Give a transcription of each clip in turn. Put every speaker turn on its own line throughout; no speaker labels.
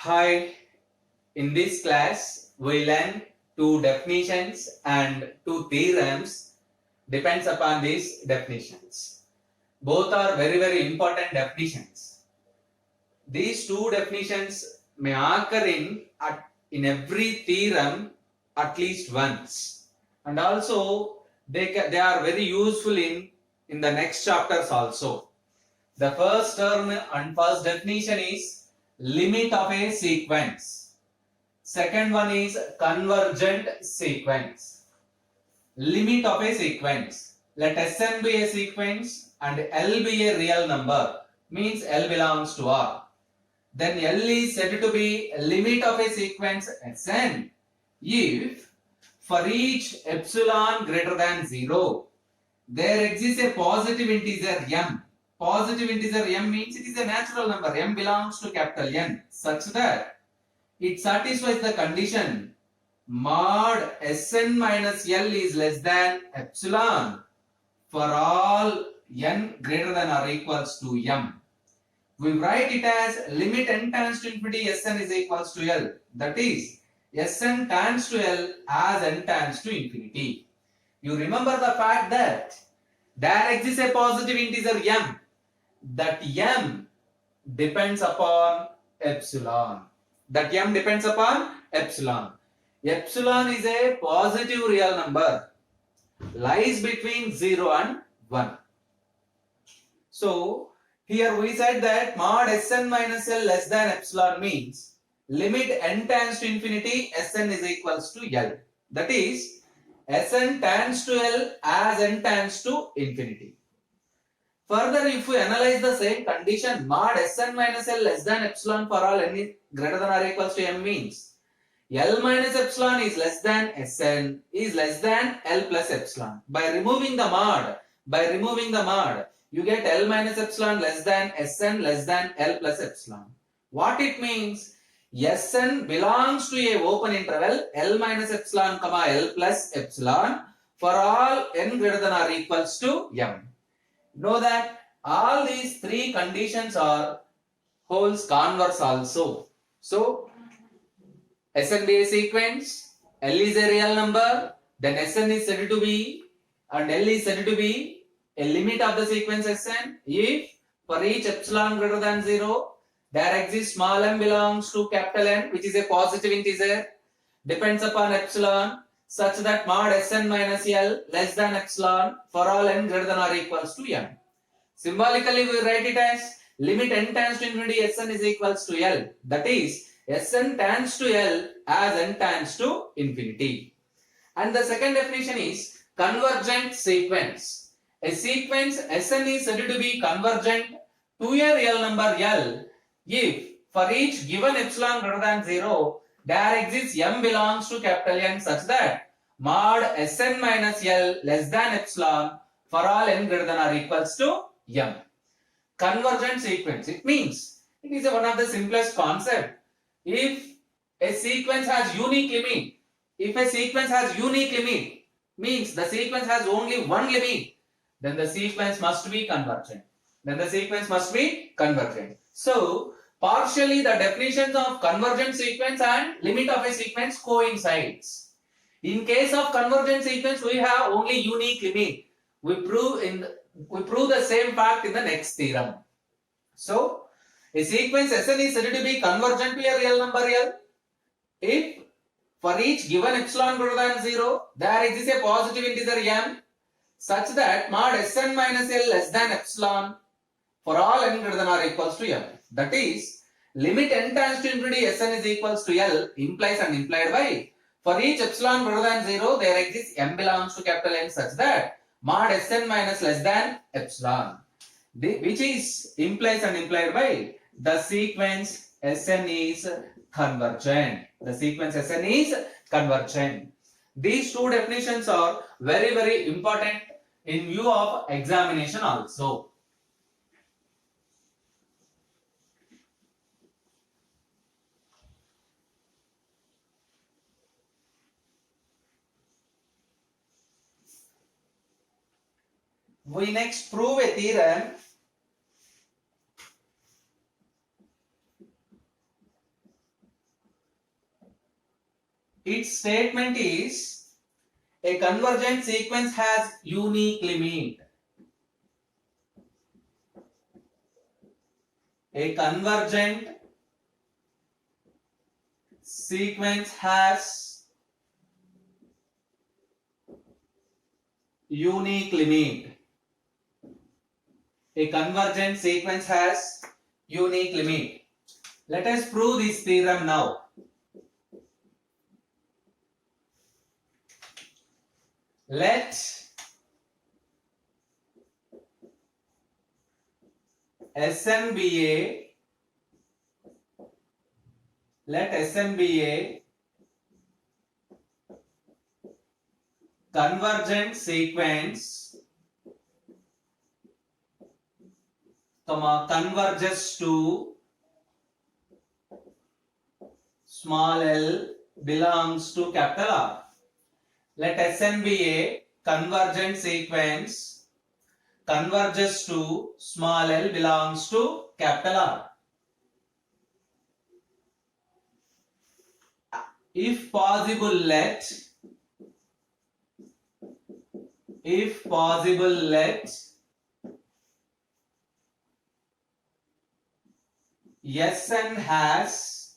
Hi, in this class we learn two definitions and two theorems depends upon these definitions. Both are very important definitions. These two definitions may occur in every theorem at least once, and also they are very useful in the next chapters also. The first term and first definition is limit of a sequence. Second one is convergent sequence. Limit of a sequence. Let Sn be a sequence and L be a real number, means L belongs to R. Then L is said to be a limit of a sequence Sn if for each epsilon greater than 0 there exists a positive integer m. Positive integer m means it is a natural number. M belongs to capital N such that it satisfies the condition mod Sn minus L is less than epsilon for all n greater than or equals to m. We write it as limit n tends to infinity Sn is equals to L. That is, Sn tends to L as n tends to infinity. You remember the fact that there exists a positive integer m. That m depends upon epsilon. That m depends upon epsilon. Epsilon is a positive real number, lies between 0 and 1. So, here we said that mod Sn minus L less than epsilon means limit n tends to infinity Sn is equals to L. That is, Sn tends to L as n tends to infinity. Further, if we analyze the same condition, mod Sn minus L less than epsilon for all n greater than or equals to m means L minus epsilon is less than Sn is less than L plus epsilon. By removing the mod, you get L minus epsilon less than Sn less than L plus epsilon. What it means? Sn belongs to a open interval L minus epsilon comma L plus epsilon for all n greater than or equals to m. Know that all these three conditions are holds converse also. So, Sn be a sequence, L is a real number, then Sn is said to be and L is said to be a limit of the sequence Sn if for each epsilon greater than 0 there exists small m belongs to capital N which is a positive integer depends upon epsilon such that mod Sn minus L less than epsilon for all n greater than or equals to m. Symbolically we write it as limit n tends to infinity Sn is equals to L. That is, Sn tends to L as n tends to infinity. And the second definition is convergent sequence. A sequence Sn is said to be convergent to a real number L if for each given epsilon greater than 0 there exists m belongs to capital N such that mod Sn minus L less than epsilon for all n greater than or equals to m. Convergent sequence. It means it is one of the simplest concept. If a sequence has unique limit, means the sequence has only one limit, then the sequence must be convergent. So, partially the definitions of convergent sequence and limit of a sequence coincides. In case of convergent sequence, we have only unique limit. We prove the same fact in the next theorem. So, a sequence Sn is said to be convergent to a real number L if for each given epsilon greater than 0 there exists a positive integer m such that mod Sn minus L less than epsilon for all n greater than or equals to m. That is, limit n tends to infinity Sn is equals to L implies and implied by for each epsilon greater than 0 there exists m belongs to capital N such that mod Sn minus less than epsilon, which is implies and implied by the sequence Sn is convergent. These two definitions are very important in view of examination also. We next prove a theorem its statement is a convergent sequence has unique limit. A convergent sequence has unique limit. A convergent sequence has unique limit. Let us prove this theorem now. Let Sn be a convergent sequence, converges to small l belongs to capital R. Let Sn be a convergent sequence converges to small l belongs to capital R. If possible, let Sn has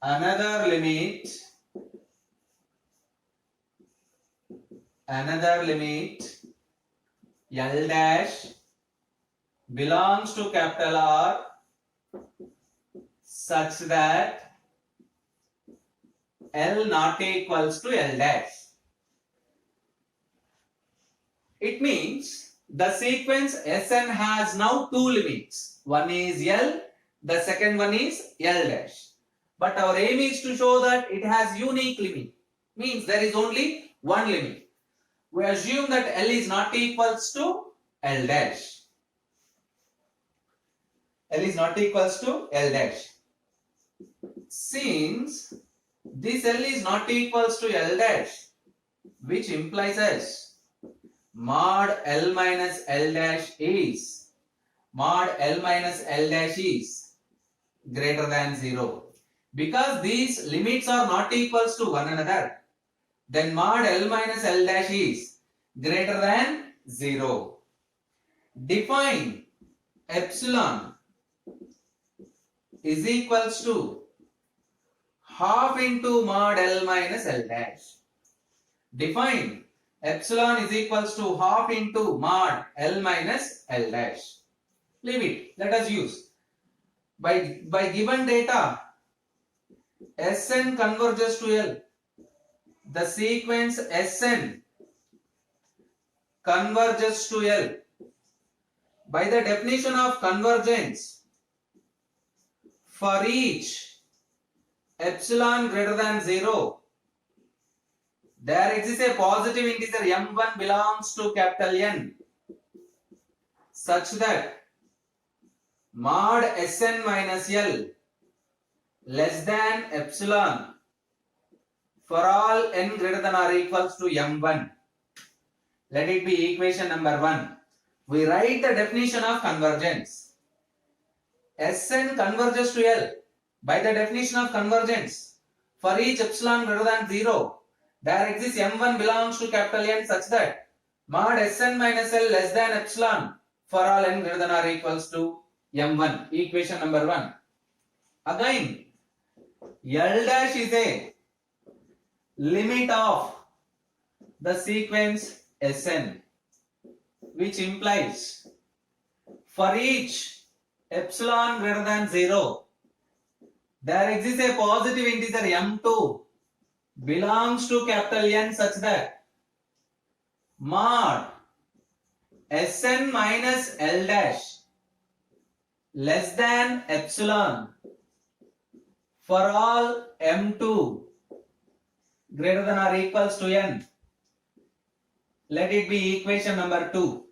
another limit L dash belongs to capital R such that L not equals to L dash. It means the sequence Sn has now two limits. One is L, the second one is L dash. But our aim is to show that it has unique limit. Means there is only one limit. We assume that L is not equals to L dash. L is not equals to L dash. Since this L is not equals to L dash, which implies as mod L minus L dash is greater than 0. Because these limits are not equals to one another, then mod L minus L dash is greater than 0. Define epsilon is equals to half into mod L minus L dash. Define epsilon is equals to half into mod L minus L dash. Leave it. Let us use. By given data, Sn converges to L. The sequence Sn converges to L. By the definition of convergence, for each epsilon greater than 0, there exists a positive integer m1 belongs to capital N, such that mod Sn minus L less than epsilon for all n greater than or equals to m1. Let it be equation number 1. We write the definition of convergence. Sn converges to L. By the definition of convergence, for each epsilon greater than 0, there exists m1 belongs to capital N such that mod Sn minus L less than epsilon for all n greater than or equals to m1. Equation number 1. Again, L dash is a limit of the sequence Sn, which implies for each epsilon greater than 0, there exists a positive integer m2 belongs to capital N such that mod Sn minus L dash less than epsilon for all m2 greater than or equals to n. Let it be equation number 2.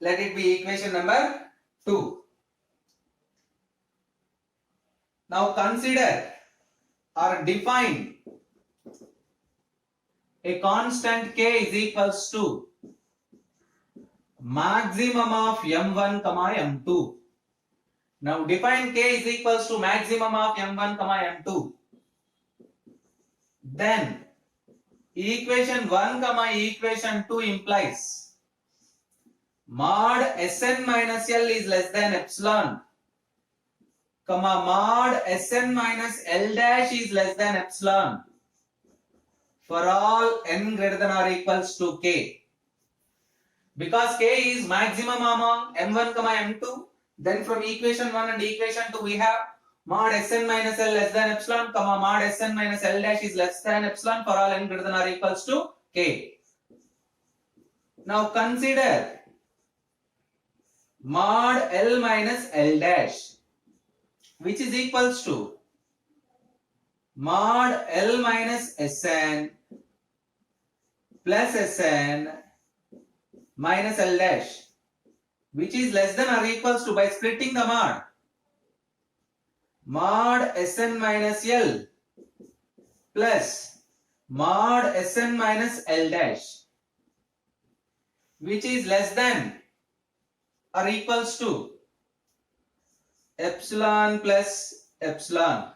Let it be equation number 2. Now consider or define a constant k is equals to maximum of m1 comma m2. Now define k is equals to maximum of m1 comma m2. Then equation 1 comma equation 2 implies mod Sn minus L is less than epsilon, comma mod Sn minus L dash is less than epsilon for all n greater than or equals to k. Because k is maximum among m1 comma m2, then from equation 1 and equation 2 we have mod Sn minus L less than epsilon, comma mod Sn minus L dash is less than epsilon for all n greater than or equals to k. Now consider mod L minus L dash, which is equals to mod L minus Sn plus Sn minus L dash, which is less than or equals to, by splitting the mod Sn minus L plus mod Sn minus L dash, which is less than or equals to epsilon plus epsilon,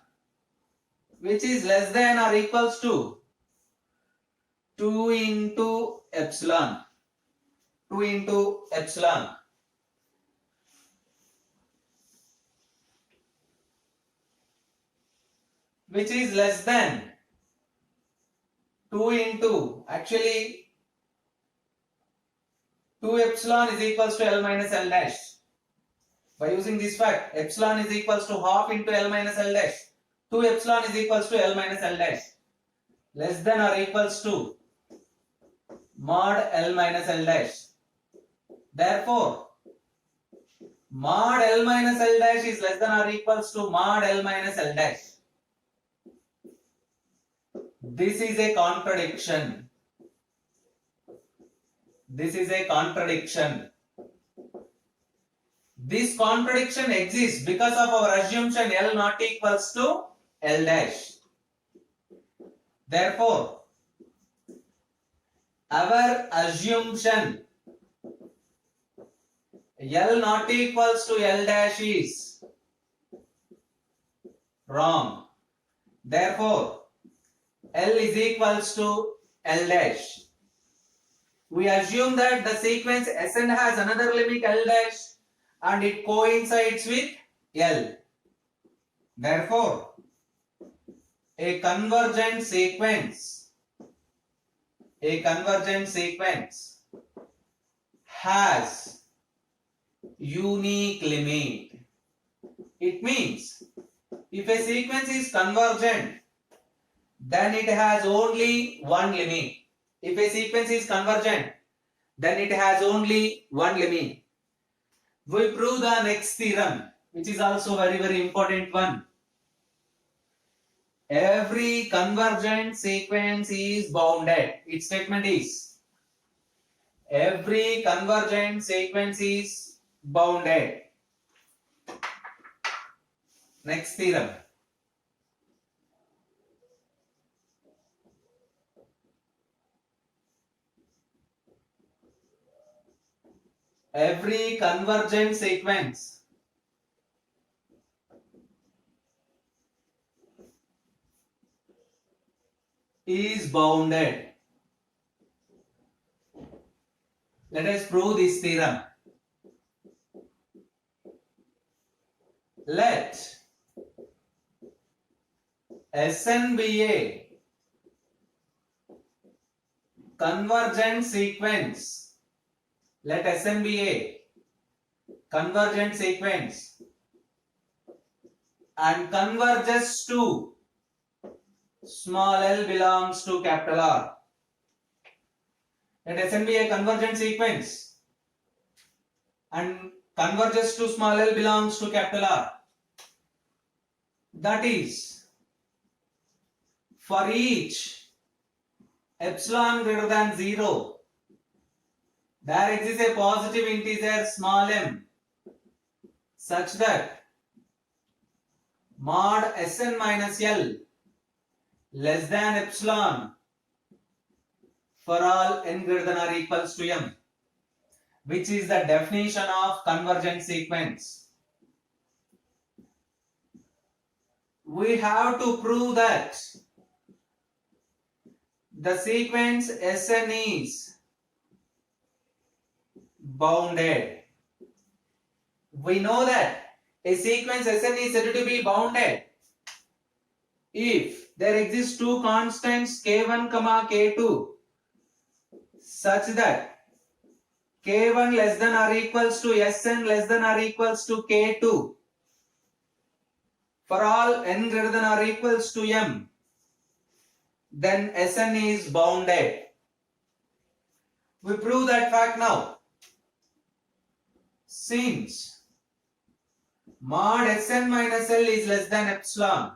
which is less than or equals to 2 into epsilon. 2 into epsilon, which is less than 2 into, actually 2 epsilon is equals to L minus L dash. By using this fact, epsilon is equals to half into L minus L dash. 2 epsilon is equals to L minus L dash, less than or equals to mod L minus L dash. Therefore, mod L minus L dash is less than or equals to mod L minus L dash. This is a contradiction. This is a contradiction. This contradiction exists because of our assumption L not equals to L dash. Therefore, our assumption L not equals to L dash is wrong. Therefore, L is equals to L dash. We assume that the sequence Sn has another limit L dash and it coincides with L. Therefore, a convergent sequence has unique limit. It means if a sequence is convergent, then it has only one limit. If a sequence is convergent, then it has only one limit. We prove the next theorem, which is also very important one. Every convergent sequence is bounded. Its statement is every convergent sequence is bounded. Next theorem. Every convergent sequence is bounded. Let us prove this theorem. Let Sn be a convergent sequence. Let Sn be a convergent sequence and converges to small l belongs to capital R. Let Sn be a convergent sequence and converges to small l belongs to capital R. That is, for each epsilon greater than 0, there exists a positive integer small m such that mod Sn minus L less than epsilon for all n greater than or equals to m, which is the definition of convergent sequence. we have to prove that the sequence Sn is bounded. We know that a sequence Sn is said to be bounded if there exist two constants k1, k2 such that k1 less than or equals to Sn less than or equals to k2 for all n greater than or equals to m, then Sn is bounded. We prove that fact now. Since mod Sn minus L is less than epsilon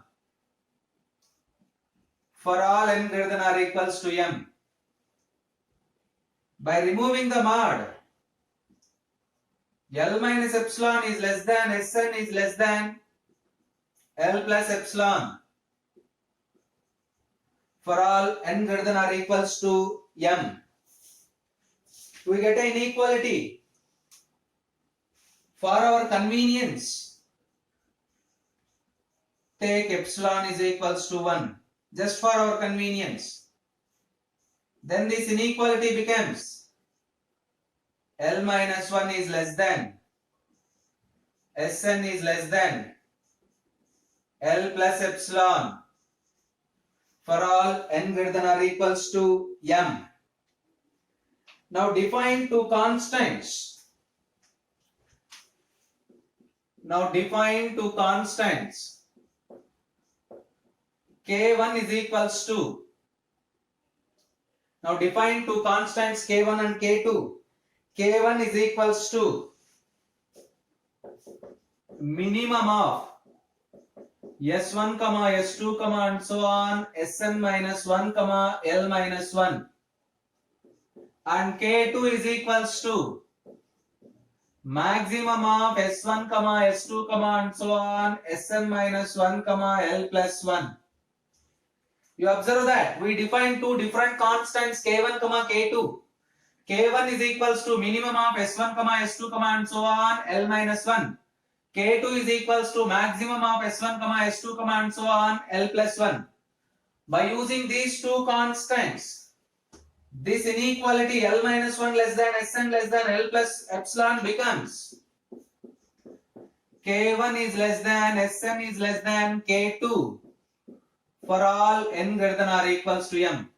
for all n greater than or equals to m, by removing the mod, L minus epsilon is less than Sn is less than L plus epsilon for all n greater than or equals to m. We get an inequality. For our convenience, take epsilon is equals to 1, just for our convenience. Then this inequality becomes L minus 1 is less than Sn is less than L plus epsilon for all n greater than or equals to m. Now define two constants. K1 is equals to. Now define two constants K1 and K2. K1 is equals to minimum of S1, S2, and so on, Sn minus 1, L minus 1. And K2 is equals to maximum of S1, S2, and so on, Sn minus 1, L plus 1. You observe that we define two different constants K1, K2. K1 is equals to minimum of S1, S2, and so on, L minus 1. K2 is equals to maximum of S1, S2, and so on, L plus 1. By using these two constants, this inequality L minus 1 less than Sn less than L plus epsilon becomes K1 is less than Sn is less than K2 for all n greater than or equals to m.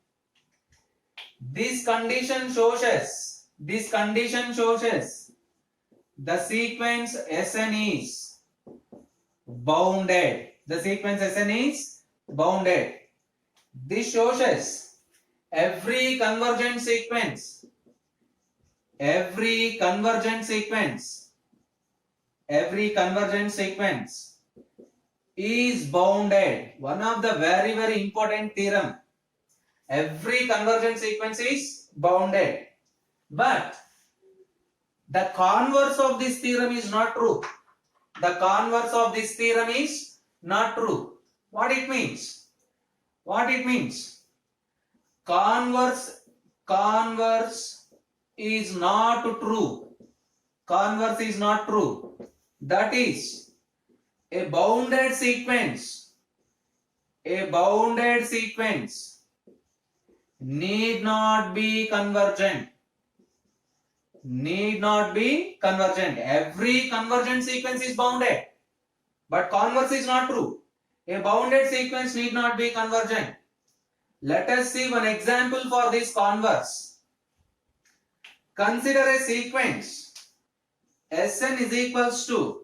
This condition shows us the sequence Sn is bounded. The sequence Sn is bounded. This shows us every convergent sequence is bounded. One of the very, very important theorem. Every convergent sequence is bounded. But the converse of this theorem is not true. The converse of this theorem is not true. What it means? Converse is not true. Converse is not true. That is, a bounded sequence need not be convergent. Every convergent sequence is bounded. But converse is not true. A bounded sequence need not be convergent. Let us see one example for this converse. Consider a sequence Sn is equals to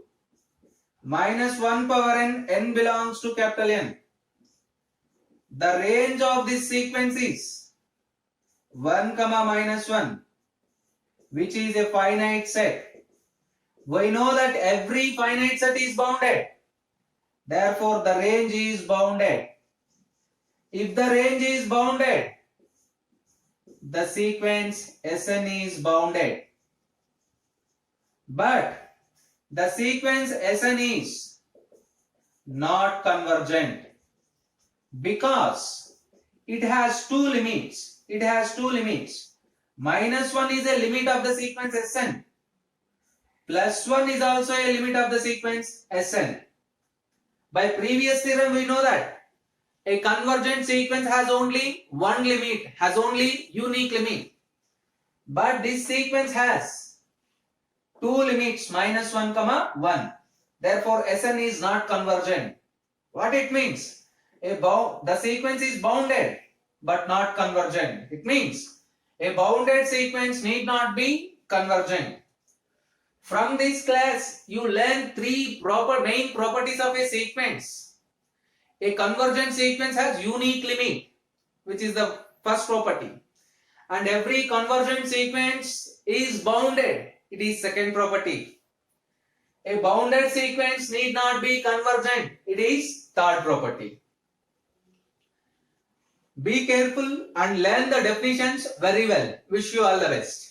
minus 1 power n belongs to capital N. The range of this sequence is 1, minus 1, which is a finite set. We know that every finite set is bounded. Therefore, the range is bounded. If the range is bounded, the sequence Sn is bounded. But the sequence Sn is not convergent because it has two limits. Minus 1 is a limit of the sequence Sn. Plus 1 is also a limit of the sequence Sn. By previous theorem we know that a convergent sequence has only one limit, has only unique limit. But this sequence has two limits, -1, 1. Therefore, Sn is not convergent. What it means? The sequence is bounded but not convergent. It means a bounded sequence need not be convergent. From this class, you learn three main properties of a sequence. A convergent sequence has unique limit, which is the first property. And every convergent sequence is bounded. It is second property. A bounded sequence need not be convergent. It is third property. Be careful and learn the definitions very well. Wish you all the best.